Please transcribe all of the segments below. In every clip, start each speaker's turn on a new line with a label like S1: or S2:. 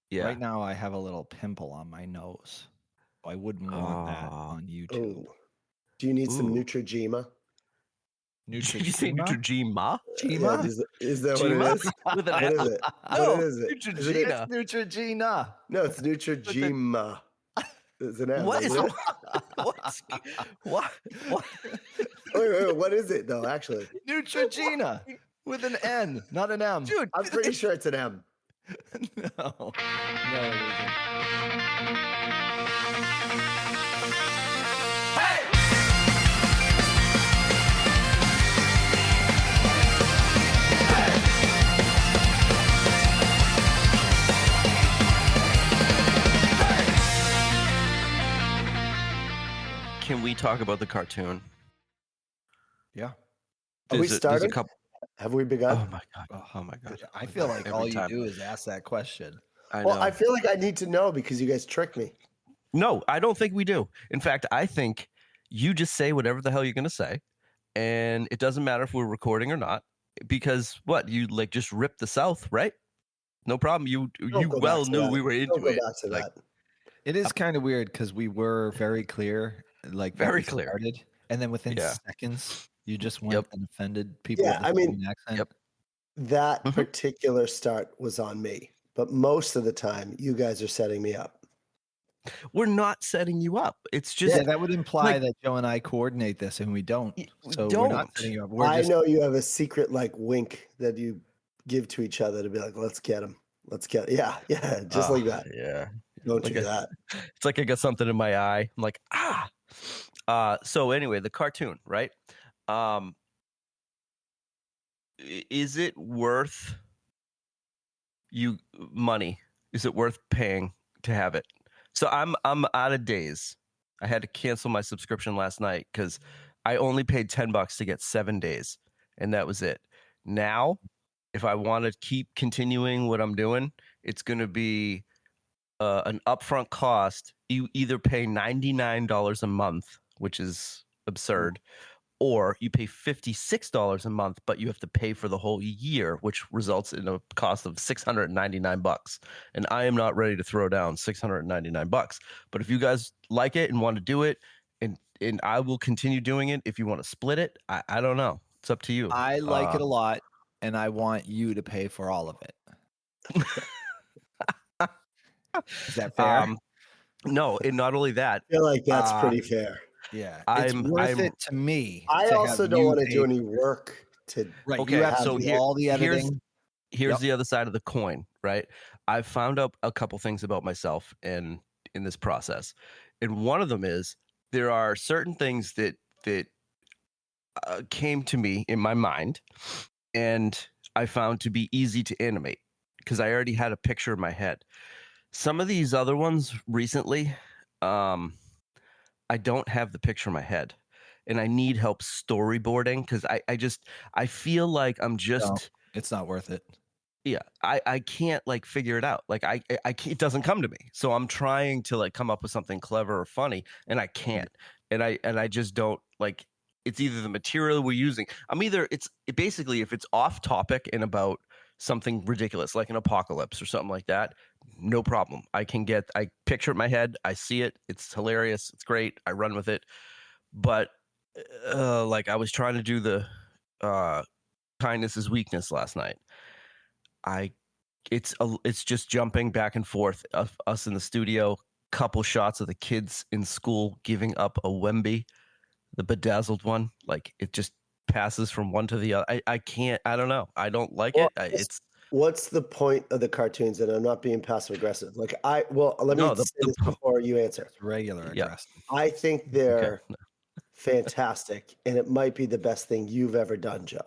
S1: Yeah.
S2: Right now, I have a little pimple on my nose. I wouldn't want that on YouTube.
S3: Oh, do you need some
S1: Ooh.
S3: Neutrogena?
S1: Did you say Neutrogena?
S3: Yeah, is that what it
S1: Gema?
S3: is?
S1: With an
S3: What is it?
S1: No,
S3: What is it? Isn't it?
S1: Neutrogena.
S2: Neutrogena.
S3: No, it's Neutrogena. It's an M,
S1: What is
S3: isn't it?
S1: what? What?
S3: Wait, what is it though? Actually,
S2: Neutrogena with an N, not an M.
S1: Dude,
S3: I'm pretty sure it's an M.
S2: No, it isn't.
S1: can we talk about the cartoon?
S2: Yeah.
S3: Are we
S1: There's a
S3: starting?
S1: couple.
S3: Have we begun?
S1: Oh my god! Oh my god!
S2: I feel like
S1: Every
S2: all
S1: time.
S2: you do is ask that question.
S1: I know.
S3: Well, I feel like I need to know because you guys trick me.
S1: No, I don't think we do. In fact, I think you just say whatever the hell you're going to say, and it doesn't matter if we're recording or not, because what you like just rip the South, right? No problem. You
S3: go
S1: well
S3: back to
S1: knew
S3: that.
S1: we were into
S3: Don't go
S1: it.
S3: back to
S1: Like,
S3: that.
S2: It is kind of weird because we were very clear, like when
S1: Very
S2: we
S1: clear.
S2: started, and then within
S1: Yeah.
S2: seconds, you just went
S1: Yep.
S2: and offended people.
S3: Yeah,
S2: with the
S3: I mean,
S2: Southern accent.
S1: Yep.
S3: That
S1: Mhm.
S3: particular start was on me, but most of the time, you guys are setting me up.
S1: We're not setting you up. It's just
S2: Yeah, that would imply
S1: like-
S2: that Joe and I coordinate this, and we don't.
S1: We
S2: So we're not
S1: don't.
S2: setting you up. We're
S3: I
S2: just
S3: know you have a secret like wink that you give to each other to be like, "Let's get him. Let's get." Yeah, just like that.
S1: Yeah.
S3: Don't
S1: Like
S3: do that.
S1: It's like I got something in my eye. I'm like, ah. So anyway, the cartoon, right? Is it worth you money? Is it worth paying to have it? So I'm out of days. I had to cancel my subscription last night because I only paid $10 to get 7 days, and that was it. Now, if I want to keep continuing what I'm doing, it's going to be an upfront cost. You either pay $99 a month, which is absurd, or you pay $56 a month, but you have to pay for the whole year, which results in a cost of $699. And I am not ready to throw down $699. But if you guys like it and want to do it, and I will continue doing it. If you want to split it, I don't know. It's up to you.
S2: I like it a lot, and I want you to pay for all of it. Is that fair?
S1: No, and not only that,
S3: I feel like that's pretty fair.
S2: Yeah, it's worth it to me.
S3: I
S2: to
S3: also
S2: have
S3: don't
S2: you
S3: want to
S2: pay-
S3: do any work to.
S2: Right,
S1: Okay,
S2: you have
S1: so
S2: to do
S1: here-
S2: all the editing.
S1: here's
S2: Yep.
S1: the other side of the coin, right? I've found out a couple things about myself in this process, and one of them is there are certain things that came to me in my mind, and I found to be easy to animate because I already had a picture in my head. Some of these other ones recently, I don't have the picture in my head, and I need help storyboarding because I feel like I'm just.
S2: No, it's not worth it.
S1: Yeah, I can't like figure it out. Like I can't, it doesn't come to me. So I'm trying to like come up with something clever or funny, and I can't. And I just don't like. It's either the material we're using. Basically if it's off topic and about something ridiculous like an apocalypse or something like that, no problem. I picture it in my head. I see it. It's hilarious. It's great. I run with it. But like I was trying to do the kindness is weakness last night. It's just jumping back and forth of us in the studio, couple shots of the kids in school giving up a Wemby, the bedazzled one. Like it just passes from one to the other. I can't. I don't know. I don't like it. It's
S3: What's the point of the cartoons? And I'm not being passive aggressive. Like let me say this before you answer.
S2: It's regular
S1: Yeah.
S2: aggressive.
S3: I think they're fantastic, and it might be the best thing you've ever done, Joe.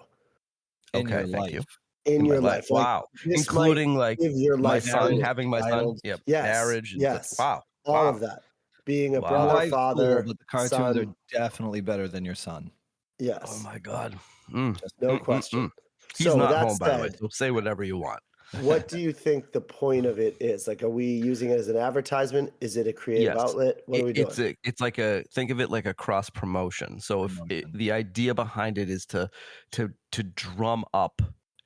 S2: In your
S1: thank
S2: life.
S1: you.
S3: In your
S1: my
S3: life. Like,
S1: wow.
S3: this
S1: Including
S3: might
S1: like
S3: give your
S1: my
S3: life
S1: son,
S3: value.
S1: having my son.
S2: child.
S1: Yep.
S3: Yes.
S1: Marriage. and
S3: Yes.
S1: Wow.
S3: All
S1: Wow.
S3: of that. Being a
S1: Wow.
S3: brother,
S2: Wife's
S3: father,
S2: cool, but the cartoons
S3: son.
S2: are definitely better than your son.
S3: Yes.
S1: Oh my God.
S3: No question.
S1: He's
S3: So
S1: not
S3: that
S1: home, by the way.
S3: said,
S1: So say whatever you want.
S3: what do you think the point of it is? Like, are we using it as an advertisement? Is it a creative
S1: Yes.
S3: outlet? What are we doing?
S1: It's like think of it like a cross promotion. So if the idea behind it is to drum up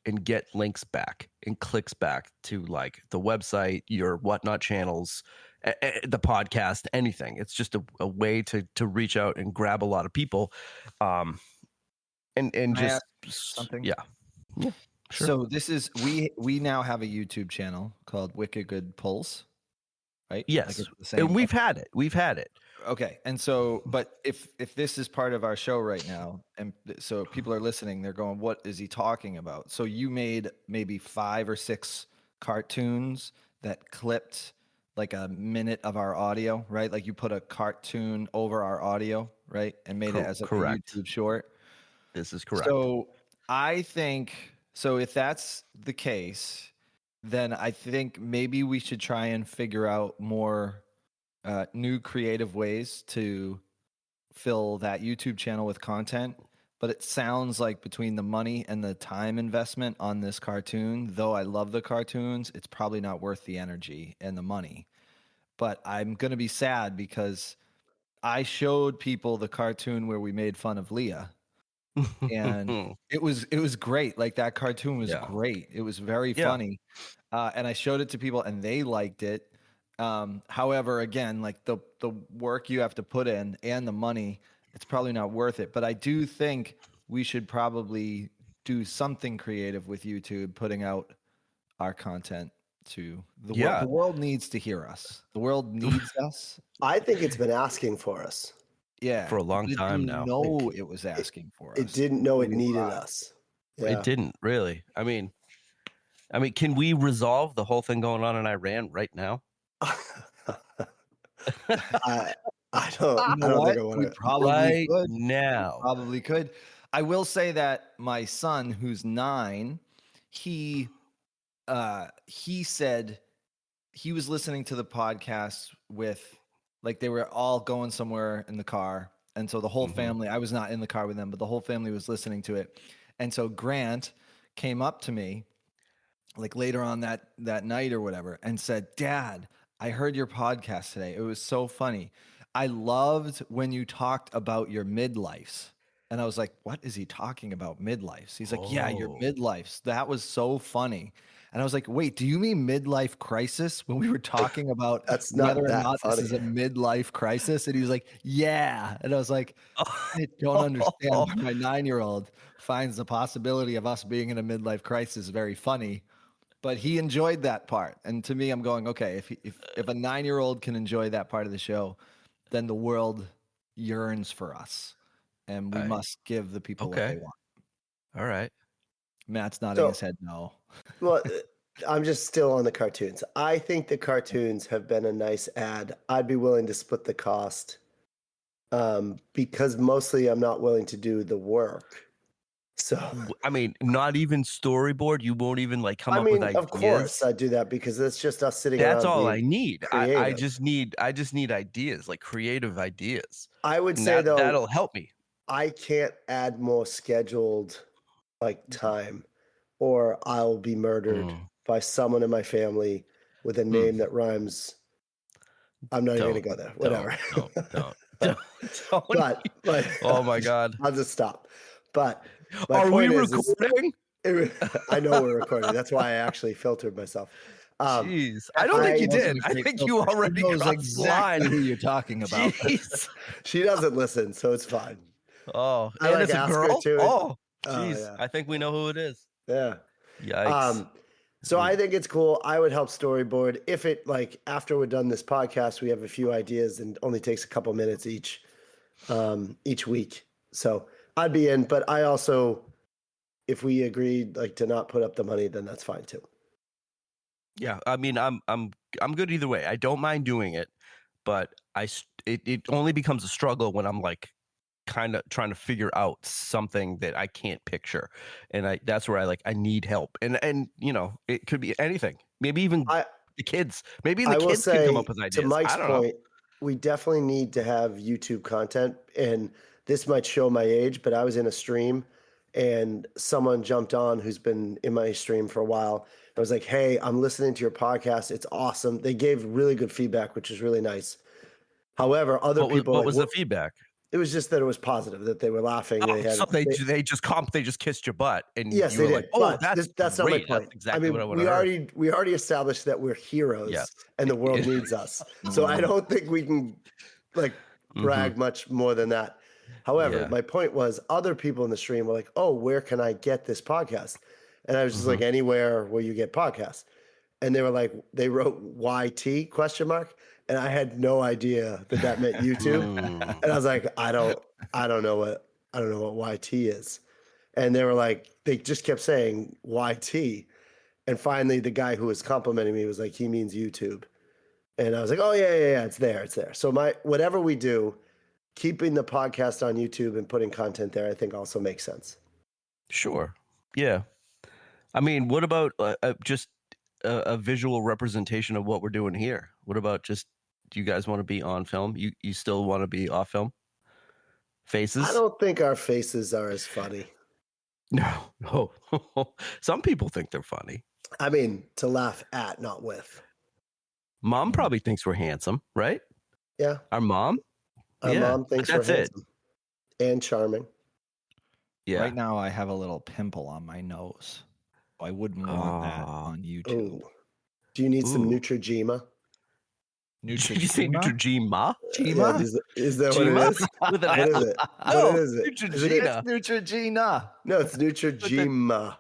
S1: and get links back and clicks back to like the website, your whatnot channels, the podcast, anything. It's just a way to reach out and grab a lot of people, and
S2: Can I
S1: just
S2: ask something?
S1: yeah, sure.
S2: So this is we now have a YouTube channel called Wicked Good Pulse, right?
S1: Yes,
S2: Like it's the same.
S1: and we've had it.
S2: Okay, and so, but if this is part of our show right now, and so people are listening, they're going, "What is he talking about?" So you made maybe 5 or 6 cartoons that clipped like a minute of our audio, right? Like you put a cartoon over our audio, right, and made it as like a
S1: Correct.
S2: YouTube short.
S1: This is correct.
S2: So I think so. If that's the case, then I think maybe we should try and figure out more new creative ways to fill that YouTube channel with content. But it sounds like between the money and the time investment on this cartoon, though I love the cartoons, it's probably not worth the energy and the money. But I'm going to be sad because I showed people the cartoon where we made fun of Leah, and it was great. Like that cartoon was great. It was very funny. And I showed it to people and they liked it. However, again, like the work you have to put in and the money, it's probably not worth it. But I do think we should probably do something creative with YouTube, putting out our content to the world. The world needs to hear us. The world needs us.
S3: I think it's been asking for us.
S2: Yeah,
S1: for a long time now.
S2: No, it was asking for us.
S3: It didn't know it needed us. Yeah.
S1: It didn't really. I mean, can we resolve the whole thing going on in Iran right now?
S3: I don't.
S2: You know
S3: I don't
S2: what?
S3: think I want
S2: We
S3: to.
S2: probably
S1: right
S2: could.
S1: now.
S2: We probably could. I will say that my son, who's 9, he said he was listening to the podcast with, like, they were all going somewhere in the car, and so the whole family. I was not in the car with them, but the whole family was listening to it. And so Grant came up to me, like later on that night or whatever, and said, "Dad, I heard your podcast today. It was so funny. I loved when you talked about your midlives." And I was like, "What is he talking about, midlives?" He's like, "Yeah, your midlives. That was so funny." And I was like, "Wait, do you mean midlife crisis?" When we were talking about
S3: That's not
S2: whether or
S3: that
S2: not
S3: funny.
S2: this is a midlife crisis. And he was like, "Yeah." And I was like, "I don't understand why my 9-year-old finds the possibility of us being in a midlife crisis very funny." But he enjoyed that part. And to me, I'm going, okay, if a 9-year-old can enjoy that part of the show, then the world yearns for us. And we must give the people what they want.
S1: All right.
S2: Matt's nodding his head no.
S3: Well, I'm just still on the cartoons. I think the cartoons have been a nice ad. I'd be willing to split the cost, because mostly I'm not willing to do the work. So
S1: I mean, not even storyboard. You won't even like come up with ideas.
S3: Of course I do that because it's just us sitting around.
S1: That's all I need. I
S3: creative.
S1: just need ideas, like creative ideas.
S3: I would say though,
S1: that'll help me.
S3: I can't add more scheduled like time, or I'll be murdered by someone in my family with a name that rhymes. I'm not even gonna go there. Whatever.
S1: Don't.
S3: But
S1: oh my God.
S3: I'll just stop. But
S1: are we recording?
S3: I know we're recording. That's why I actually filtered myself.
S1: Jeez, I don't think you did. I think you already
S2: knows exactly who you're talking about.
S1: Jeez.
S3: She doesn't listen, so it's fine.
S1: Oh,
S3: I
S1: and
S3: like
S1: it's a
S3: ask
S1: girl.
S3: her to it.
S1: Oh, jeez.
S3: Yeah.
S1: I think we know who it is.
S3: Yeah.
S1: Yikes.
S3: So I think it's cool. I would help storyboard if it, like, after we're done this podcast, we have a few ideas and only takes a couple minutes each week. So I'd be in, but I also, if we agreed like to not put up the money, then that's fine too.
S1: Yeah, I mean, I'm good either way. I don't mind doing it, but it only becomes a struggle when I'm like kind of trying to figure out something that I can't picture, and that's where I need help. And you know, it could be anything. Maybe even the kids. Maybe the kids can come up with ideas.
S3: To Mike's
S1: I don't
S3: point, we definitely need to have YouTube content, and this might show my age, but I was in a stream and someone jumped on who's been in my stream for a while. I was like, "Hey, I'm listening to your podcast. It's awesome." They gave really good feedback, which is really nice. However, other people.
S1: What was the feedback?
S3: It was just that it was positive, that they were laughing.
S1: Oh, so they just kissed your butt, and
S3: yes,
S1: you
S3: they
S1: were
S3: did.
S1: like, "Oh,
S3: But
S1: that's
S3: that's not my
S1: great.
S3: point.
S1: That's exactly what I want to hear."
S3: we already established that we're heroes
S1: Yes.
S3: and the world needs us. So I don't think we can like brag much more than that. However,
S1: Yeah.
S3: my point was other people in the stream were like, "Oh, where can I get this podcast?" And I was just like, "Anywhere where you get podcasts." And they were like, they wrote YT question mark, and I had no idea that meant YouTube. And I was like, I don't know what YT is. And they were like, they just kept saying YT. And finally, the guy who was complimenting me was like, he means YouTube. And I was like, oh yeah, it's there. So whatever we do, keeping the podcast on YouTube and putting content there, I think also makes sense.
S1: Sure. Yeah. I mean, what about just a visual representation of what we're doing here? What about just, do you guys want to be on film? You still want to be off film? Faces?
S3: I don't think our faces are as funny.
S1: No. Some people think they're funny.
S3: I mean, to laugh at, not with.
S1: Mom probably thinks we're handsome, right?
S3: Yeah.
S1: Our mom?
S3: Our mom thinks we're
S1: that's it.
S3: handsome and charming.
S1: Yeah.
S2: Right now, I have a little pimple on my nose. I wouldn't want that on YouTube.
S3: Ooh. Do you need some Neutrogena?
S1: Did you say Neutrogena?
S3: Yeah, is that what it
S1: Gema?
S3: is?
S1: With an
S3: What is it?
S1: No,
S3: What is it?
S1: Neutrogena.
S2: Neutrogena.
S3: No, it's Neutrogena.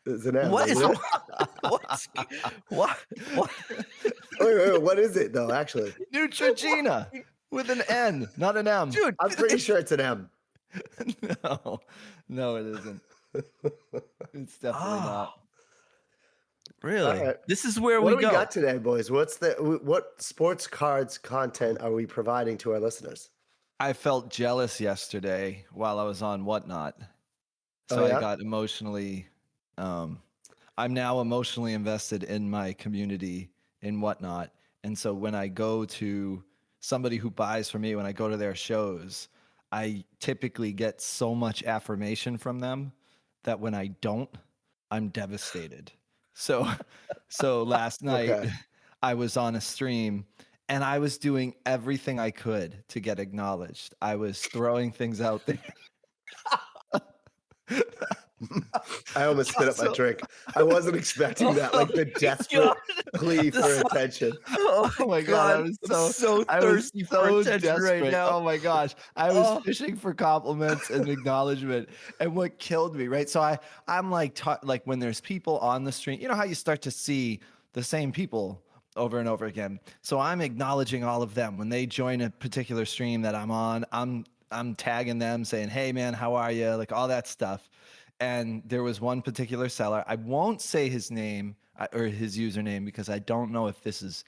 S3: It's an M.
S1: What is
S3: isn't it?
S1: what?
S3: Wait, what is it though? Actually,
S2: Neutrogena with an N, not an M.
S1: Dude,
S3: I'm pretty sure it's an M.
S2: No, it isn't. It's definitely not.
S1: Really?
S3: All right.
S1: This is where
S3: What
S1: we
S3: do
S1: go.
S3: we got today, boys? What sports cards content are we providing to our listeners?
S2: I felt jealous yesterday while I was on Whatnot. So I got emotionally I'm now emotionally invested in my community in Whatnot. And so when I go to somebody who buys from me, when I go to their shows, I typically get so much affirmation from them that when I don't, I'm devastated. So last night I was on a stream and I was doing everything I could to get acknowledged. I was throwing things out there.
S3: I almost spit up my drink. I wasn't expecting that, like the desperate plea for attention.
S2: Oh my God. I was so thirsty for attention right now. Oh my gosh. I was fishing for compliments and acknowledgement. And what killed me, right? So I'm like when there's people on the stream, you know how you start to see the same people over and over again. So I'm acknowledging all of them. When they join a particular stream that I'm on, I'm tagging them saying, hey man, how are you? Like all that stuff. And there was one particular seller. I won't say his name or his username because I don't know if this is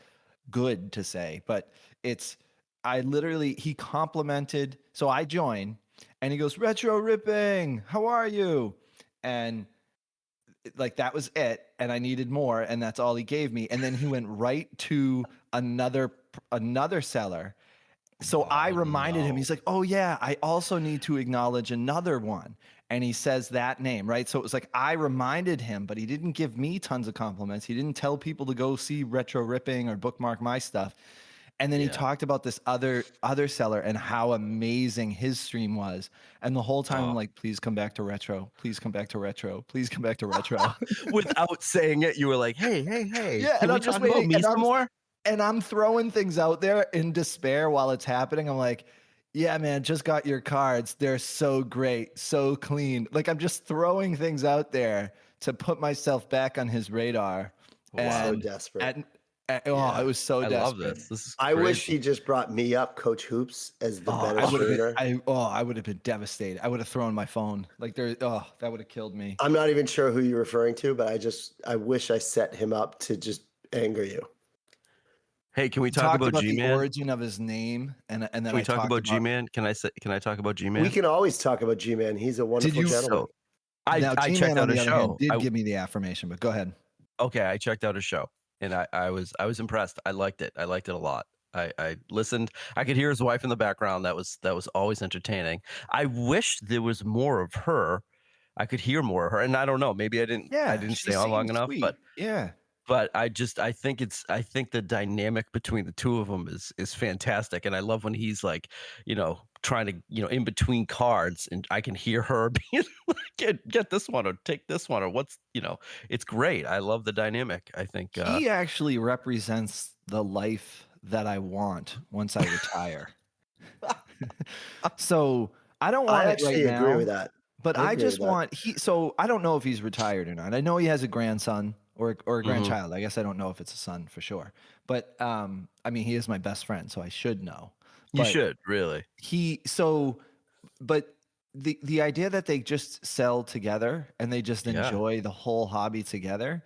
S2: good to say, but he complimented. So I join and he goes, retro ripping, how are you? And like, that was it. And I needed more. And that's all he gave me. And then he went right to another seller. So I reminded him, he's like, oh yeah, I also need to acknowledge another one. And he says that name, right? So it was like, I reminded him, but he didn't give me tons of compliments. He didn't tell people to go see Retro Ripping or bookmark my stuff. And then he talked about this other seller and how amazing his stream was. And the whole time I'm like, please come back to retro. Please come back to retro. Please come back to retro.
S1: Without saying it, you were like, hey.
S2: Yeah,
S1: Can we talk about me some more?
S2: And I'm throwing things out there in despair while it's happening. I'm like, yeah, man, just got your cards. They're so great, so clean. Like I'm just throwing things out there to put myself back on his radar.
S3: So desperate.
S2: It was so desperate.
S1: I love this. This is
S3: I wish he just brought me up, Coach Hoops, as the better shooter.
S2: I would have been devastated. I would have thrown my phone. Like that would have killed me.
S3: I'm not even sure who you're referring to, but I wish I set him up to just anger you.
S1: Hey, can we talk about G-Man?
S2: The origin of his name, and then
S1: can we talk about G-Man? Can I talk about G-Man?
S3: We can always talk about G-Man. He's a wonderful gentleman.
S1: I checked out his show.
S2: Did give me the affirmation, but go ahead.
S1: Okay, I checked out his show, and I was impressed. I liked it. I liked it a lot. I listened. I could hear his wife in the background. That was always entertaining. I wish there was more of her. I could hear more of her, and I don't know. Maybe I didn't stay on long enough, but
S2: yeah.
S1: But I think the dynamic between the two of them is fantastic, and I love when he's like, trying to, in between cards, and I can hear her being like, get this one or take this one or what's, it's great. I love the dynamic. I think
S2: He actually represents the life that I want once I retire. So I don't want
S3: I
S2: it right
S3: actually agree
S2: now,
S3: with that.
S2: but I
S3: agree
S2: just
S3: with that.
S2: want so I don't know if he's retired or not. I know he has a grandson or a
S1: Mhm.
S2: grandchild. I guess I don't know if it's a son for sure. But I mean, he is my best friend, so I should know.
S1: You
S2: But
S1: should really.
S2: but the idea that they just sell together and they just
S1: Yeah.
S2: enjoy the whole hobby together,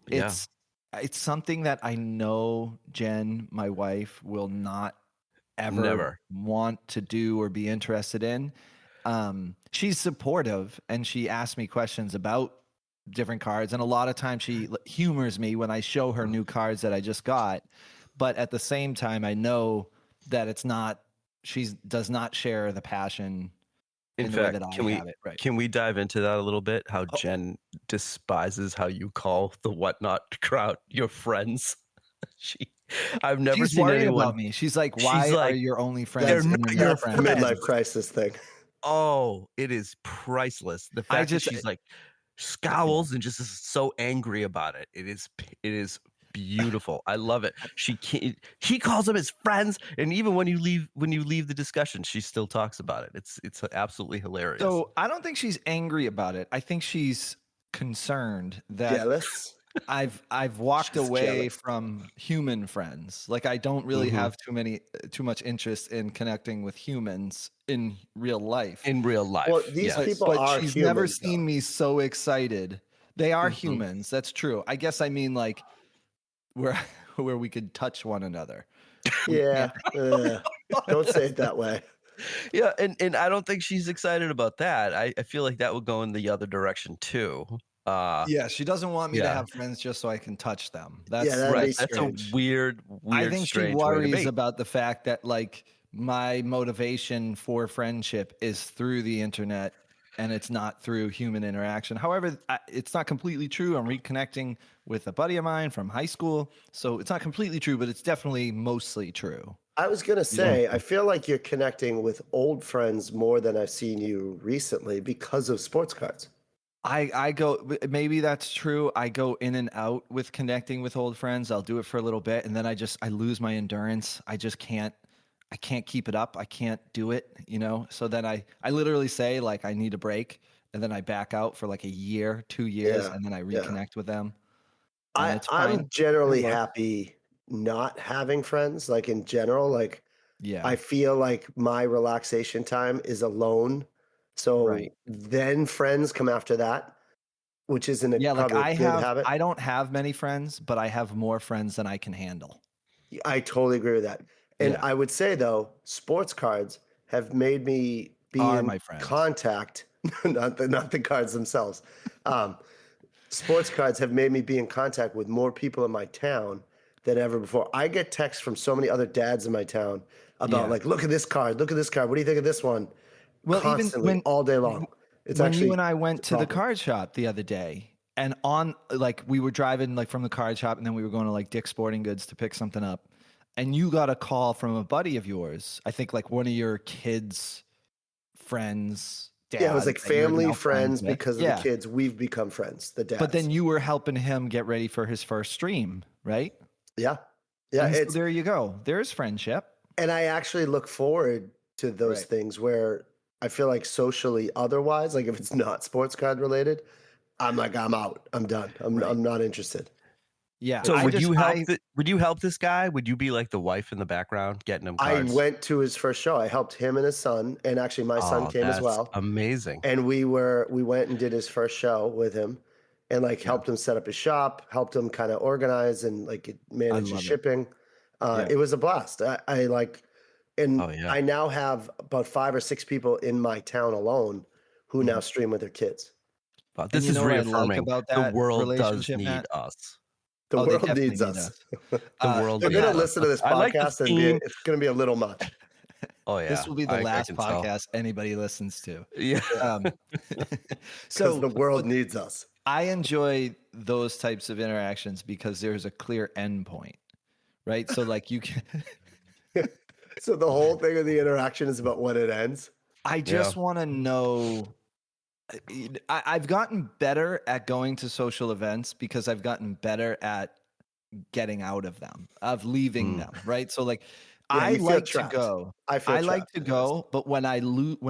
S1: Yeah.
S2: it's something that I know Jen, my wife, will not ever
S1: Never.
S2: want to do or be interested in. She's supportive and she asks me questions about different cards, and a lot of times she humors me when I show her new cards that I just got. But at the same time, I know that it's not. She does not share the passion
S1: In
S2: in the way
S1: fact,
S2: that I have it. Right.
S1: can we dive into that a little bit? How
S3: Oh.
S1: Jen despises how you call the whatnot crowd your friends. I've never
S2: She's
S1: seen
S2: worried
S1: anyone.
S2: about me. She's like, "Why
S1: She's
S2: are
S1: like,
S2: your only
S1: they're
S2: friends
S1: not
S2: internet
S1: your
S3: That's the
S2: friends?"
S3: midlife crisis thing.
S1: Oh, it is priceless. The fact that she's like scowls and just is so angry about it. It is beautiful. I love it. He calls them his friends, and even when you leave the discussion, she still talks about it. It's absolutely hilarious.
S2: So I don't think she's angry about it. I think she's concerned that
S3: Jealous.
S2: I've walked
S3: She's
S2: away
S3: jealous.
S2: from human friends. Like I don't really have too much interest in connecting with humans in real life.
S1: In real life.
S3: Well, these
S1: yes.
S3: people
S2: But
S3: are
S2: she's
S3: humans,
S2: never
S3: though.
S2: seen me so excited. They are
S1: Mhm.
S2: humans. That's true. I guess I mean like where where we could touch one another.
S3: Yeah. Don't say it that way.
S1: Yeah, and I don't think she's excited about that. I feel like that would go in the other direction too.
S2: Yeah, she doesn't want me to
S1: yeah.
S2: have friends just so I can touch them.
S3: Yeah,
S2: That's
S3: that'd
S1: Right.
S3: be
S1: That's
S3: strange.
S1: a weird,
S2: I think she
S1: strange way to
S2: worries
S1: be.
S2: about the fact that like my motivation for friendship is through the internet and it's not through human interaction. However, it's not completely true. I'm reconnecting with a buddy of mine from high school, so it's not completely true, but it's definitely mostly true.
S3: I was gonna say, I feel like you're connecting with old friends more than I've seen you recently because of sports cards.
S2: I go, maybe that's true. I go in and out with connecting with old friends. I'll do it for a little bit and then I lose my endurance. I can't keep it up. I can't do it, So then I literally say like I need a break and then I back out for like a year, 2 years,
S3: Yeah,
S2: and then I
S3: yeah.
S2: reconnect with them. And it's
S3: I'm
S2: fine.
S3: generally
S2: It'll work.
S3: happy not having friends. Like in general, like
S2: Yeah.
S3: I feel like my relaxation time is alone. So
S2: Right.
S3: then friends come after that, which isn't
S2: Yeah, like
S3: probably a good habit.
S2: I don't have many friends, but I have more friends than I can handle.
S3: I totally agree with that. And
S2: Yeah.
S3: I would say though, sports cards have made me be
S2: Are
S3: in
S2: my friends.
S3: contact, not the cards themselves. Sports cards have made me be in contact with more people in my town than ever before. I get texts from so many other dads in my town about
S2: Yeah.
S3: like, look at this card, look at this card. What do you think of this one?
S2: Well, even
S3: Constantly, all day long. It's
S2: when
S3: actually
S2: you and I went
S3: it's a
S2: to the
S3: problem.
S2: card shop the other day, and on like we were driving like from the card shop, and then we were going to like Dick's Sporting Goods to pick something up, and you got a call from a buddy of yours. I think like one of your kids' friends.
S3: Yeah, it was like
S2: that you're
S3: family,
S2: now
S3: friends,
S2: with.
S3: because of the kids. We've become friends, the dads.
S2: But then you were helping him get ready for his first stream, right?
S3: yeah, yeah,
S2: And so
S3: it's
S2: there you go. There's friendship.
S3: and I actually look forward to those
S2: Right.
S3: things where I feel like socially otherwise, like if it's not sports card related, I'm like, I'm out. I'm done. I'm not interested.
S2: Yeah.
S1: So
S2: I
S1: would
S2: just-
S1: you help?
S2: I-
S1: Would you help this guy? Would you be like the wife in the background getting him
S3: I
S1: cards?
S3: went to his first show. I helped him and his son, and actually my son came as
S1: that's
S3: well.
S1: Amazing.
S3: And we went and did his first show with him, and like helped him set up his shop, helped him kind of organize and like manage his
S2: love it.
S3: shipping.
S2: Yeah.
S3: It was a blast. I like, and
S1: Oh, yeah.
S3: I now have about 5 or 6 people in my town alone who now stream with their kids.
S1: Wow, this
S2: you
S1: is
S2: know what I like
S1: reaffirming.
S2: about
S1: The
S2: that
S1: world does
S2: relationship,
S1: need
S2: Matt?
S1: us.
S3: The
S2: They
S3: world
S2: definitely
S3: needs
S2: need
S3: us.
S1: The world
S3: They're
S1: needs
S3: going to
S1: us.
S3: listen to this
S1: I like the
S3: podcast and
S1: theme.
S3: it's going to be a little much.
S1: Oh yeah,
S2: This will be the
S1: I
S2: last
S1: can tell.
S2: podcast anybody listens to.
S1: Yeah.
S3: Because the world needs us.
S2: I enjoy those types of interactions because there's a clear end point, right? So like you can
S3: So the whole thing of the interaction is about when it ends.
S2: I just want to know. I've gotten better at going to social events because I've gotten better at getting out of them, of leaving them, right? So like
S3: Yeah,
S2: I
S3: you feel
S2: like to
S3: trapped.
S2: go.
S3: I feel
S2: I like
S3: trapped
S2: to
S3: in those.
S2: go, but when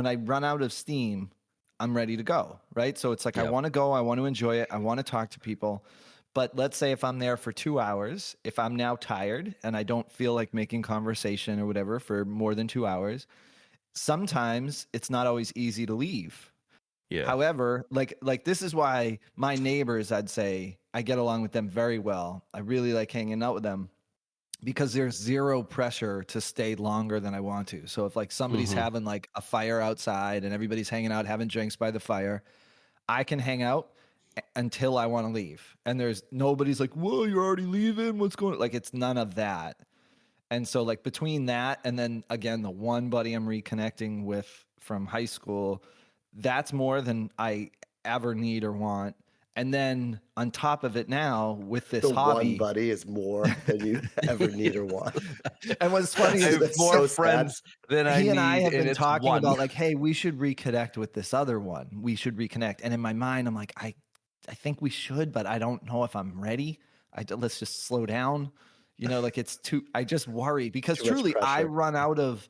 S2: I run out of steam, I'm ready to go, right? So it's like I
S1: Yep.
S2: want to go, I want to enjoy it, I want to talk to people. But let's say if I'm there for 2 hours, if I'm now tired and I don't feel like making conversation or whatever for more than 2 hours, sometimes it's not always easy to leave.
S1: Yeah.
S2: However, like this is why my neighbors, I'd say I get along with them very well. I really like hanging out with them because there's zero pressure to stay longer than I want to. So if like somebody's
S1: Mhm.
S2: having like a fire outside and everybody's hanging out having drinks by the fire, I can hang out until I want to leave. And there's nobody's like, "Whoa, you're already leaving? What's going on?" Like it's none of that. And so like between that and then again the one buddy I'm reconnecting with from high school, that's more than I ever need or want. And then on top of it now with this
S3: The one
S2: hobby,
S3: buddy is more than you ever need or want.
S2: and what's funny
S1: I
S2: is
S1: have
S3: That's
S1: more
S3: so sad.
S1: friends than I
S2: he and I
S1: need,
S2: have
S1: and
S2: been
S1: it's
S2: talking
S1: one.
S2: about like, hey, we should reconnect with this other one. We should reconnect. And in my mind, I'm like, I think we should, but I don't know if I'm ready. Let's just slow down. You know, like it's too. I just worry because
S3: Too much
S2: truly, I
S3: pressure.
S2: run out of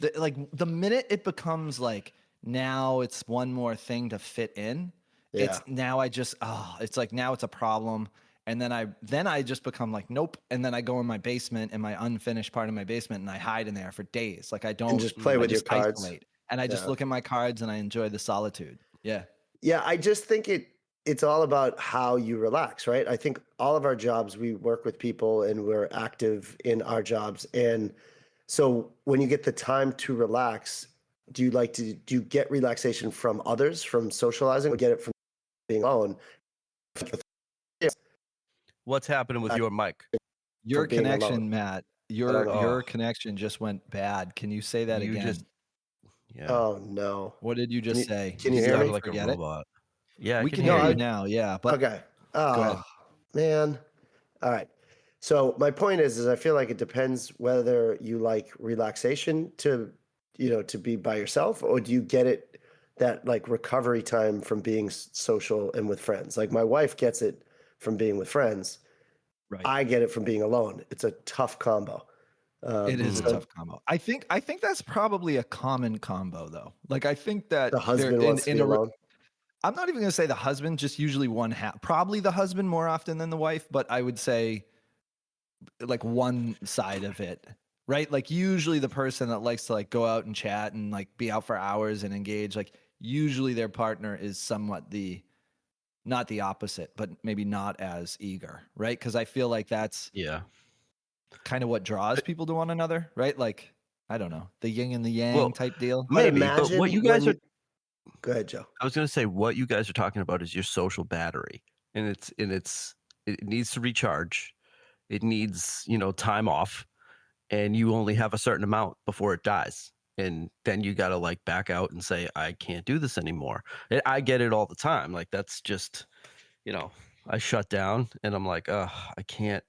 S2: the minute it becomes like now it's one more thing to fit in.
S3: Yeah.
S2: It's now I just it's like now it's a problem. And then I just become like, nope. And then I go in my basement in my unfinished part of my basement and I hide in there for days. Like I don't
S3: just play
S2: I
S3: with your
S2: just
S3: cards.
S2: isolate and I just
S3: Yeah.
S2: look at my cards and I enjoy the solitude. Yeah.
S3: Yeah, I just think it's all about how you relax, right? I think all of our jobs, we work with people and we're active in our jobs. And so when you get the time to relax, do you get relaxation from others, from socializing, or get it from being alone?
S1: What's happening with your mic?
S2: Your
S3: being alone.
S2: connection, Matt,
S3: don't know.
S2: your connection just went bad. Can you say that
S1: You
S2: again?
S1: just, yeah.
S3: Oh no.
S2: What did you just say?
S3: Can you
S2: Did
S3: hear
S1: sounded
S3: me?
S1: like a
S2: forget it?
S1: robot. Yeah, I
S2: We
S1: can
S2: can
S1: hear
S2: hear you
S1: you.
S2: now, yeah. But
S3: Okay.
S2: go ahead.
S3: Oh man. All right. So my point is I feel like it depends whether you like relaxation to, to be by yourself, or do you get it that like recovery time from being social and with friends? Like my wife gets it from being with friends.
S2: Right.
S3: I get it from being alone. It's a tough combo.
S2: It is a
S3: so
S2: tough combo. I think that's probably a common combo though. Like I think that
S3: the husband wants to be alone.
S2: I'm not even going to say the husband, just usually one half. Probably the husband more often than the wife, but I would say like one side of it, right? Like usually the person that likes to like go out and chat and like be out for hours and engage, like usually their partner is somewhat not the opposite, but maybe not as eager, right? Because I feel like that's
S1: Yeah.
S2: kind of what draws people to one another, right? Like, I don't know, the yin and the yang
S1: Well,
S2: type deal.
S3: But
S1: maybe, but what
S3: imagine
S1: you guys are,
S3: go ahead, Joe.
S1: I was going to say, what you guys are talking about is your social battery, and it needs to recharge. It needs, time off, and you only have a certain amount before it dies. And then you got to like back out and say, I can't do this anymore. I get it all the time. Like that's just, I shut down and I'm like, I can't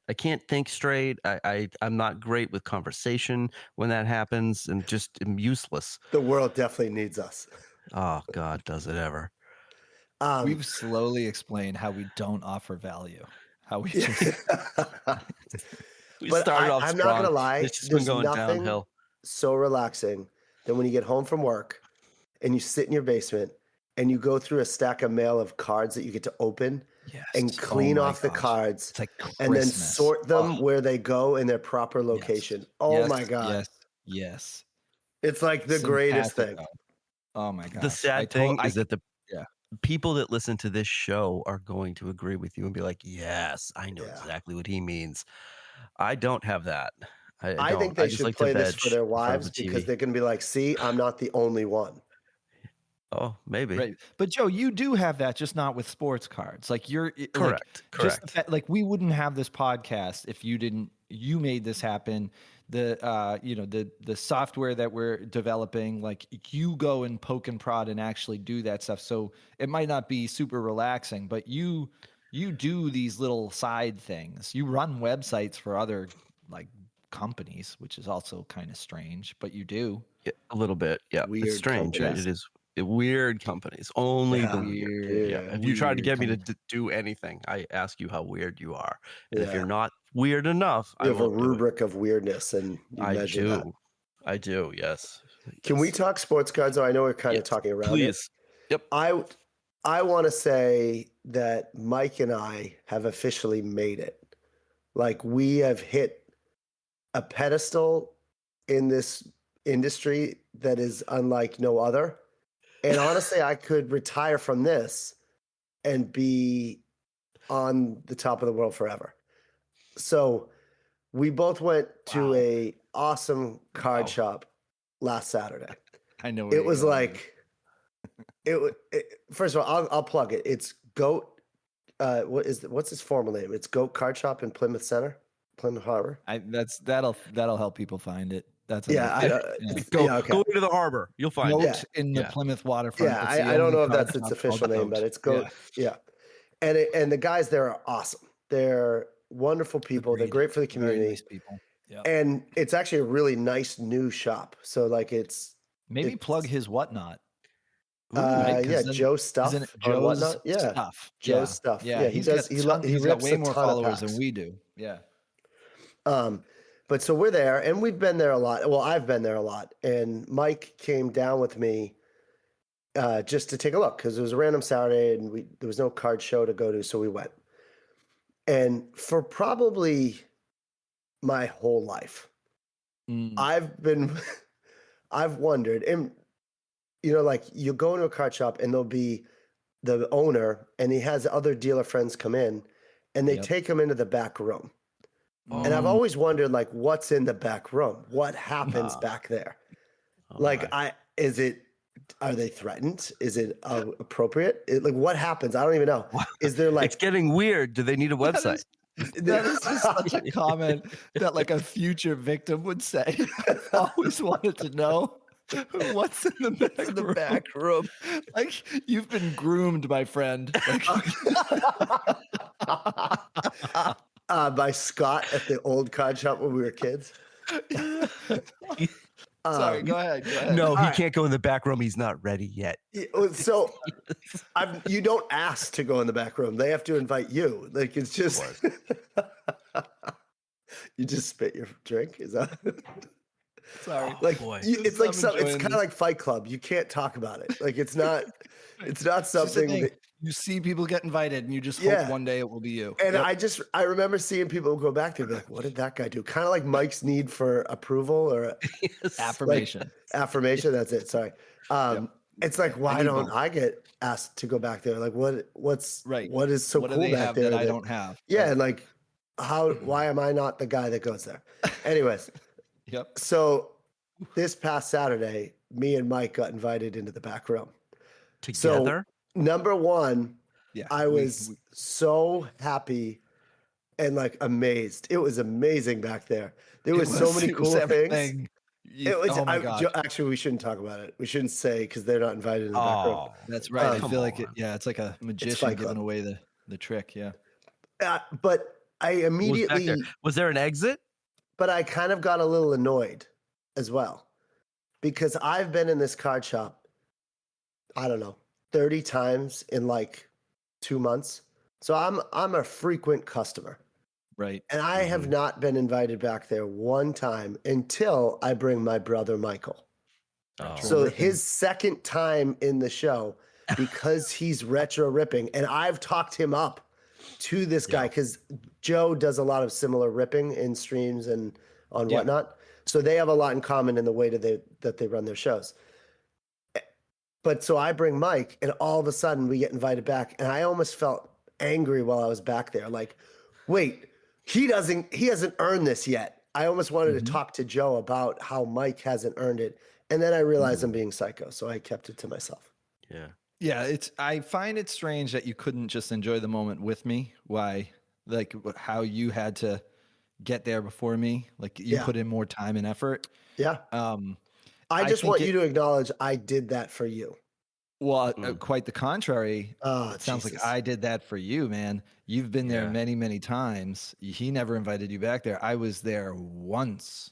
S1: think straight. I'm not great with conversation when that happens, and just am useless.
S3: The world definitely needs us.
S1: Oh God, does it ever?
S2: We've slowly explained how we don't offer value, how we just
S1: We
S3: But
S1: started off
S3: I'm not
S1: strong.
S3: gonna lie,
S1: It's just been
S3: there's
S1: going
S3: nothing
S1: downhill.
S3: so relaxing than when you get home from work and you sit in your basement and you go through a stack of mail of cards that you get to open and clean off the cards
S2: It's like
S3: and then
S2: Christmas.
S3: sort them where they go in their proper location.
S2: Yes.
S3: Oh
S2: Yes,
S3: my God.
S2: Yes.
S3: It's like the greatest thing.
S2: Simpatico. Oh my gosh.
S1: The sad thing is that the
S2: yeah.
S1: people that listen to this show are going to agree with you and be like, yes, I know
S3: Yeah.
S1: exactly what he means. I don't have that. I
S3: I
S1: don't.
S3: think they
S1: I just
S3: should
S1: like to
S3: play this
S1: veg
S3: for their
S1: in front of
S3: wives
S1: the
S3: because
S1: TV.
S3: they're going to be like, see, I'm not the only one.
S1: Oh, maybe.
S2: Right. But Joe, you do have that, just not with sports cards. Like
S1: Correct.
S2: just the fact, like we wouldn't have this podcast if you made this happen. The software that we're developing, like you go and poke and prod and actually do that stuff. So it might not be super relaxing, but you do these little side things. You run websites for other like companies, which is also kind of strange, but you do.
S1: Yeah, a little bit. Yeah,
S3: Weird
S1: it's strange. Right?
S3: companies.
S1: It is weird companies. Only the
S3: Yeah,
S1: weird. Yeah. If you try to
S2: weird
S1: get me to
S2: companies.
S1: do anything, I ask you how weird you are, and if
S3: Yeah.
S1: you're not weird enough,
S3: You
S1: I
S3: have a
S1: won't do it.
S3: rubric of weirdness, and you
S1: I
S3: measure that.
S1: do. I do. Yes.
S3: Can we
S1: Yes.
S3: talk sports cards? Though I know we're kind of
S1: Yes,
S3: talking around it.
S1: please. Yep.
S3: I want to say that Mike and I have officially made it. Like we have hit a pedestal in this industry that is unlike no other. And honestly, I could retire from this and be on the top of the world forever. So we both went to
S2: Wow.
S3: a awesome card
S2: Wow.
S3: shop last Saturday.
S2: I know where
S3: It
S2: you're
S3: was
S2: going,
S3: like first of all, I'll plug it. It's Goat. What's his formal name? It's Goat Card Shop in Plymouth Center, Plymouth Harbor.
S2: that'll help people find it. That's
S3: Yeah,
S1: Go
S3: yeah, okay.
S1: go into the harbor. You'll find
S2: Goat
S1: it.
S2: in the
S1: Yeah.
S2: Plymouth waterfront.
S3: Yeah,
S2: It's the
S3: I don't
S2: only
S3: know if
S2: card
S3: that's its
S2: shop
S3: official
S2: called
S3: name, but
S2: Goat.
S3: it's Goat. Yeah, and the guys there are awesome. They're wonderful people. They're
S2: Agreed.
S3: great for the
S2: Very
S3: community,
S2: nice people. Yeah.
S3: and it's actually a really nice new shop. So like
S2: Maybe plug his whatnot.
S3: yeah,
S2: 'Cause then-
S3: Joe Stuff
S2: Isn't it
S3: on
S2: Joe's
S3: whatnot. Yeah,
S2: stuff?
S3: Joe's Stuff. Yeah, he
S2: he's
S3: does.
S2: got
S3: He
S2: he's got
S3: rips
S2: way
S3: a
S2: more
S3: ton of
S2: followers
S3: packs.
S2: than we do. Yeah.
S3: But so we're there, and we've been there a lot. Well, I've been there a lot, and Mike came down with me just to take a look because it was a random Saturday, and there was no card show to go to, so we went. And for probably my whole life, I've wondered, and like you go into a card shop, and there'll be the owner, and he has other dealer friends come in, and they take him into the back room. And I've always wondered, like, what's in the back room? What happens back there? Are they threatened? Is it appropriate? Like, what happens? I don't even know. Is there
S1: It's getting weird. Do they need a website?
S2: That is just such a comment that like a future victim would say. I've always wanted to know what's in the back room. Like you've been groomed, my friend. Like,
S3: by Scott at the old card shop when we were kids?
S2: Sorry, go ahead.
S1: No, he can't go in the back room. He's not ready yet.
S3: So you don't ask to go in the back room. They have to invite you. Like it's just you just spit your drink. Is that
S2: Sorry?
S3: like
S1: boy.
S3: it's like it's kind of like Fight Club. You can't talk about it. Like it's not something that
S2: you see people get invited and you just hope one day it will be you.
S3: And I remember seeing people go back there and be like, what did that guy do? Kind of like Mike's need for approval or
S2: affirmation.
S3: Like, affirmation. That's it. Sorry. It's like, why don't I get asked to go back there? Like what is so
S2: what
S3: cool
S2: do they
S3: back
S2: have
S3: there
S2: that I don't have?
S3: Yeah. And like why am I not the guy that goes there? Anyways.
S2: Yep.
S3: So this past Saturday, me and Mike got invited into the back room.
S1: Together?
S3: So, number one,
S2: Yeah,
S3: I was so happy and like amazed. It was amazing back there. There was so many cool things. Oh my God. Actually, we shouldn't talk about it. We shouldn't say because they're not invited in the back room.
S2: That's right. I feel like it's like a magician giving away the trick. Yeah.
S3: But I immediately
S1: was there an exit?
S3: But I kind of got a little annoyed as well because I've been in this card shop, I don't know, 30 times in like 2 months. So I'm a frequent customer.
S2: Right.
S3: And I have not been invited back there one time until I bring my brother Michael. So his second time in the show, because he's retro ripping, and I've talked him up to this guy because Joe does a lot of similar ripping in streams and on whatnot. So they have a lot in common in the way that they run their shows. But so I bring Mike, and all of a sudden we get invited back, and I almost felt angry while I was back there. Like, wait, he hasn't earned this yet. I almost wanted to talk to Joe about how Mike hasn't earned it. And then I realized I'm being psycho, so I kept it to myself.
S1: Yeah.
S2: Yeah, I find it strange that you couldn't just enjoy the moment with me. Why? Like how you had to get there before me. Like you put in more time and effort.
S3: Yeah. I just want you to acknowledge I did that for you.
S2: Well, quite the contrary.
S3: Oh,
S2: It sounds like
S3: Jesus.
S2: I did that for you, man. You've been there
S1: Yeah.
S2: many, many times. He never invited you back there. I was there once.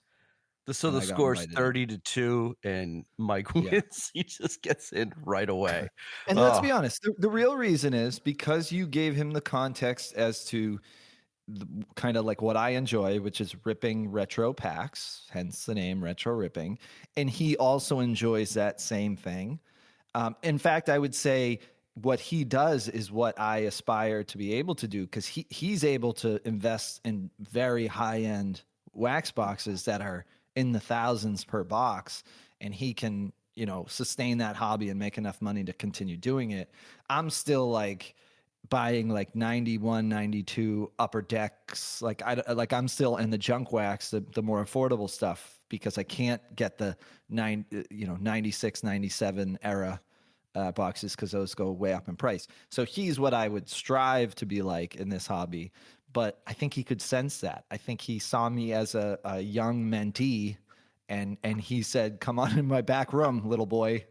S1: So
S2: and
S1: the
S2: I got
S1: score's
S2: invited in.
S1: 30-2, and Mike
S2: Yeah.
S1: wins. He just gets in right away.
S2: And let's be honest, the real reason is because you gave him the context as to kind of like what I enjoy, which is ripping retro packs, hence the name Retro Ripping. And he also enjoys that same thing. In fact, I would say what he does is what I aspire to be able to do, because he's able to invest in very high end wax boxes that are in the thousands per box, and he can, sustain that hobby and make enough money to continue doing it. I'm still like buying like 91, 92 upper decks. I'm still in the junk wax, the more affordable stuff, because I can't get the 96, 97 era boxes, because those go way up in price. So he's what I would strive to be like in this hobby. But I think he could sense that. I think he saw me as a young mentee, and he said, "Come on in my back room, little boy."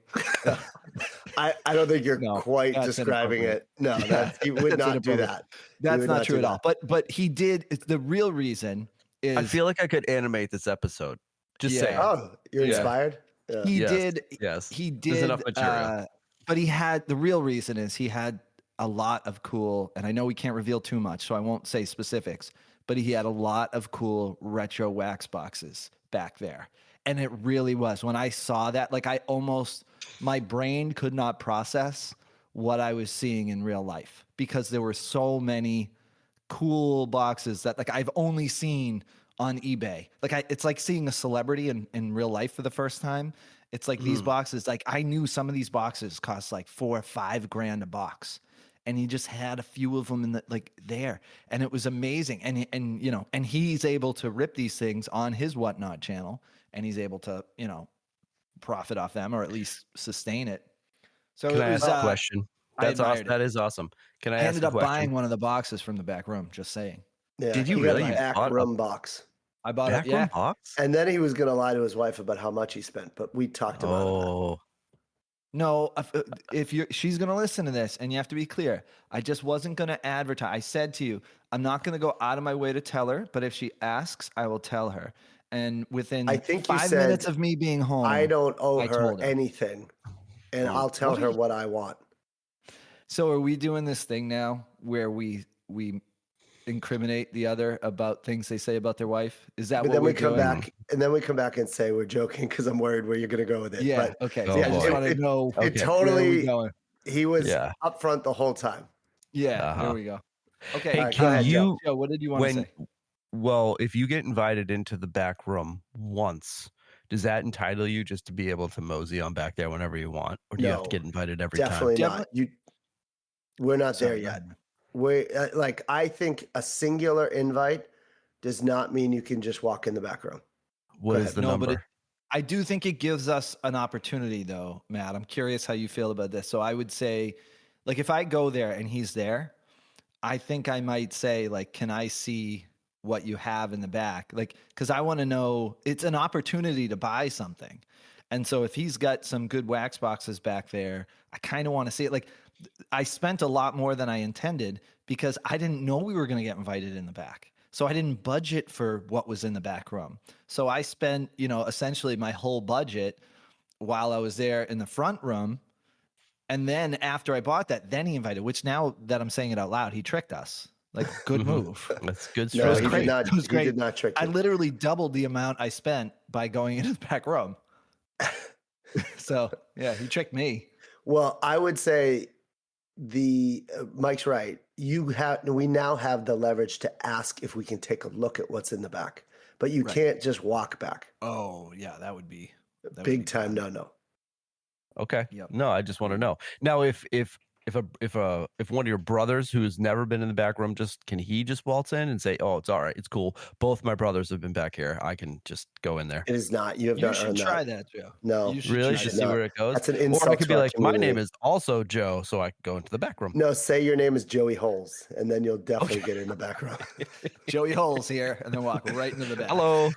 S3: I don't think you're
S2: No,
S3: quite
S2: that's
S3: describing it. No, he would
S2: that's
S3: not do
S2: inappropriate.
S3: that.
S2: That's not true at all. But he did. The real reason is
S1: I feel like I could animate this episode. Just
S2: Yeah.
S1: saying.
S3: Oh, you're
S1: Yeah.
S3: inspired? Yeah.
S2: he
S1: Yes,
S2: did.
S1: yes.
S2: He
S1: There's enough
S2: did.
S1: material.
S2: But he had the real reason is he had a lot of cool, and I know we can't reveal too much, so I won't say specifics. But he had a lot of cool retro wax boxes back there, and it really was. When I saw that, like my brain could not process what I was seeing in real life, because there were so many cool boxes that like I've only seen on eBay. It's like seeing a celebrity in real life for the first time. It's like these boxes, like I knew some of these boxes cost like $4 or $5 grand a box. And he just had a few of them in the there. And it was amazing. And he's able to rip these things on his Whatnot channel, and he's able to, profit off them, or at least sustain it. So
S1: Can
S2: it
S1: I
S2: was
S1: ask a question?
S2: I
S1: That's awesome.
S2: admired it.
S1: That is awesome. Can I
S2: I
S1: ask
S2: ended
S1: a
S2: up
S1: question?
S2: buying one of the boxes from the back room, just saying.
S3: Yeah.
S1: Did you
S3: he
S1: really?
S3: got a
S1: You
S3: back
S1: bought a
S3: room box.
S2: I bought it.
S1: backroom
S2: Yeah.
S1: box?
S3: And then he was going to lie to his wife about how much he spent, but we talked about it.
S1: Oh,
S2: No, if she's going to listen to this, and you have to be clear, I just wasn't going to advertise. I said to you, I'm not going to go out of my way to tell her, but if she asks, I will tell her. And within
S3: I think you
S2: 5
S3: said,
S2: minutes of me being home,
S3: I don't owe
S2: I
S3: her
S2: told her.
S3: anything, and I'll tell her what I want.
S2: So are we doing this thing now where we incriminate the other about things they say about their wife? Is that
S3: But
S2: what
S3: then
S2: we're
S3: we come
S2: doing?
S3: back, and then we come back and say we're joking, because I'm worried where you're going to go with it.
S2: Yeah.
S3: But
S2: Okay.
S1: Oh,
S2: So I just
S1: boy.
S2: want to know
S3: it
S2: where
S3: totally,
S2: we going.
S3: he was
S1: Yeah.
S3: upfront the whole time.
S2: Yeah.
S1: Uh-huh.
S2: There we go. Okay.
S1: Hey,
S3: All right, go
S1: can
S3: ahead,
S1: you?
S2: Joe, what did you want to say?
S1: Well, if you get invited into the back room once, does that entitle you just to be able to mosey on back there whenever you want, or do you have to
S3: No,
S1: get invited every
S3: Definitely
S1: time?
S3: not. We're not
S2: Sorry,
S3: there
S2: go
S3: yet.
S2: ahead.
S3: I think a singular invite does not mean you can just walk in the back room.
S1: What
S3: Go
S1: is
S3: ahead.
S1: the
S2: No, but
S1: number?
S2: I do think it gives us an opportunity, though, Matt. I'm curious how you feel about this. So I would say, like, if I go there and he's there, I think I might say, like, can I see what you have in the back? Like, because I want to know, it's an opportunity to buy something. And so if he's got some good wax boxes back there, I kind of want to see it. Like, I spent a lot more than I intended because I didn't know we were going to get invited in the back. So I didn't budget for what was in the back room. So I spent, essentially my whole budget while I was there in the front room. And then after I bought that, then he invited, which now that I'm saying it out loud, he tricked us. Like, good move.
S1: That's good
S3: No,
S1: strategy.
S3: he
S2: great.
S3: did not.
S2: It was
S3: He
S2: great.
S3: did not trick
S2: I
S3: you.
S2: literally doubled the amount I spent by going into the back room. So yeah, he tricked me.
S3: Well, I would say Mike's right. We now have the leverage to ask if we can take a look at what's in the back, but you
S2: Right.
S3: can't just walk back.
S2: Oh yeah, that would be
S3: Big time no.
S1: Okay.
S2: Yep.
S1: No, I just want to know. Now, if one of your brothers who's never been in the back room, can he just waltz in and say, "Oh, it's all right, it's cool. Both my brothers have been back here. I can just go in there."
S3: It is not. You have
S2: You
S3: not
S2: should
S3: earned
S2: try
S3: that.
S2: that, Joe.
S3: No.
S2: You should
S1: Really?
S2: try
S1: Just
S2: that.
S1: see where it goes.
S3: That's an
S1: Or
S3: insult
S1: I could
S3: to
S1: be
S3: our
S1: like, "My
S3: community.
S1: name is also Joe," so I can go into the back room.
S3: No, say your name is Joey Holes, and then you'll definitely get in the back row.
S2: Joey Holes here, and then walk right into the back.
S1: Hello.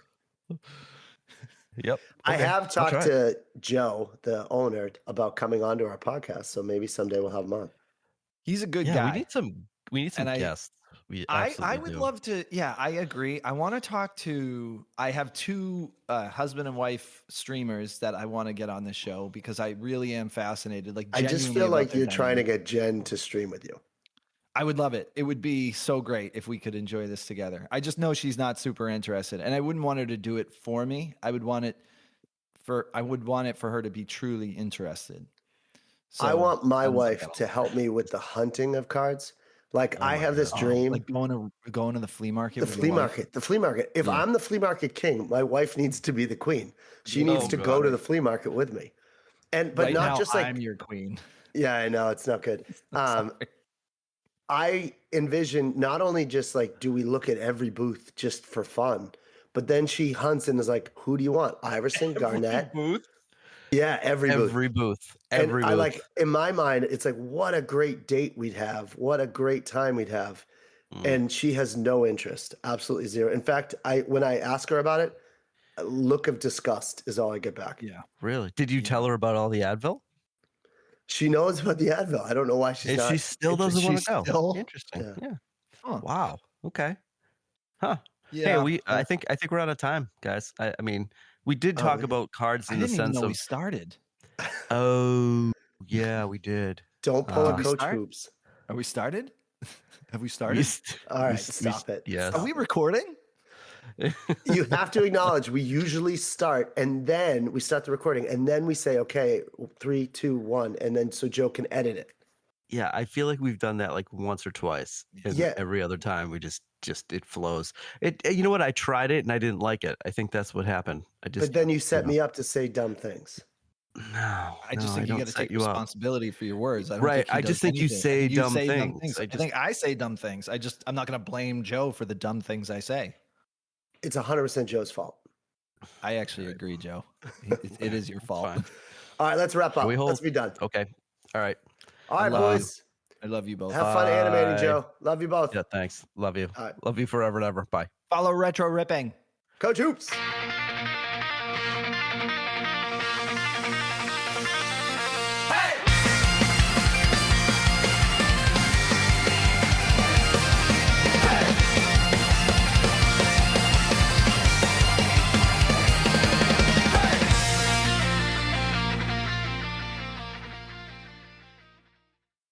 S1: Yep.
S3: I
S1: Okay.
S3: have
S1: I'll
S3: talked
S1: try it.
S3: to Joe, the owner, about coming onto our podcast. So maybe someday we'll have him on.
S2: He's a good
S1: Yeah,
S2: guy.
S1: we need some
S2: And
S1: guests. We
S2: I
S1: absolutely
S2: would
S1: do.
S2: love to. Yeah, I agree. I want to talk to. I have two husband and wife streamers that I want to get on this show because I really am fascinated. Like,
S3: I just
S2: genuinely
S3: feel
S2: about
S3: like
S2: their
S3: you're trying to
S2: dynamic.
S3: get Jen to stream with you.
S2: I would love it. It would be so great if we could enjoy this together. I just know she's not super interested, and I wouldn't want her to do it for me. I would want it for her to be truly interested. So
S3: I want my
S2: sounds like
S3: wife to help me with the hunting of cards. Like
S1: Oh
S3: I
S1: my
S3: have this
S1: God.
S3: dream.
S2: like going to the flea market.
S3: The
S2: with
S3: flea
S2: your wife.
S3: market. The flea market. If
S2: Yeah.
S3: I'm the flea market king, my wife needs to be the queen. She needs
S1: Oh,
S3: to
S1: God.
S3: go to the flea market with me. But
S2: Right
S3: not
S2: now,
S3: just like
S2: I'm your queen.
S3: yeah, I know it's not good.
S2: Sorry.
S3: I envision not only just like, do we look at every booth just for fun, but then she hunts and is like, who do you want? Iverson, Garnett?
S1: Booth.
S3: Yeah, every booth.
S1: Every booth.
S3: And
S1: Every
S3: I
S1: booth.
S3: like, in my mind, it's like, what a great date we'd have. What a great time we'd have. And she has no interest, absolutely zero. In fact, when I ask her about it, a look of disgust is all I get back.
S2: Yeah.
S1: Really? Did you tell her about all the Advil?
S3: She knows about the Advil. I don't know why she's
S1: And
S3: not.
S1: she still doesn't want to go.
S2: Still?
S1: Interesting.
S3: Yeah.
S1: Yeah.
S2: Huh.
S1: Wow. Okay. Huh.
S2: Yeah.
S1: Hey, I think we're out of time, guys. I mean, we did talk
S3: yeah.
S1: about cards
S2: I
S1: in the
S2: didn't even
S1: sense
S2: know
S1: of
S2: we started.
S1: oh yeah, we did.
S3: Don't pull
S1: Did
S3: a
S1: we
S3: coach
S2: start?
S3: hoops.
S2: Are we started? Have we
S1: We
S2: started?
S3: All right, stop it.
S1: Yes.
S2: Are we recording?
S3: You have to acknowledge we usually start and then we start the recording and then we say, okay, 3, 2, 1. And then so Joe can edit it.
S1: Yeah, I feel like we've done that like once or twice. And
S3: Yeah.
S1: every other time we just it flows. You know what? I tried it and I didn't like it. I think that's what happened.
S3: But then you set me up to say dumb things.
S1: No,
S2: I just think you got to take
S1: you up.
S2: responsibility for your words. I don't
S1: Right.
S2: think he
S1: I
S2: does
S1: just think you
S2: anything.
S1: say
S2: You
S1: dumb
S2: say
S1: things.
S2: I think I say dumb things. I'm not going to blame Joe for the dumb things I say.
S3: It's 100% Joe's fault.
S2: I actually agree, Joe. It is your fault.
S1: Fine.
S3: All right, let's wrap up.
S1: we hold?
S3: Let's be done.
S1: Okay. All right.
S3: All right,
S1: love you.
S3: boys.
S2: I love you both.
S3: Have fun animating,
S1: Bye.
S3: Joe. Love you both.
S1: Yeah, thanks. Love you.
S3: All right.
S1: Love you forever and ever. Bye.
S2: Follow Retro Ripping.
S3: Coach Hoops.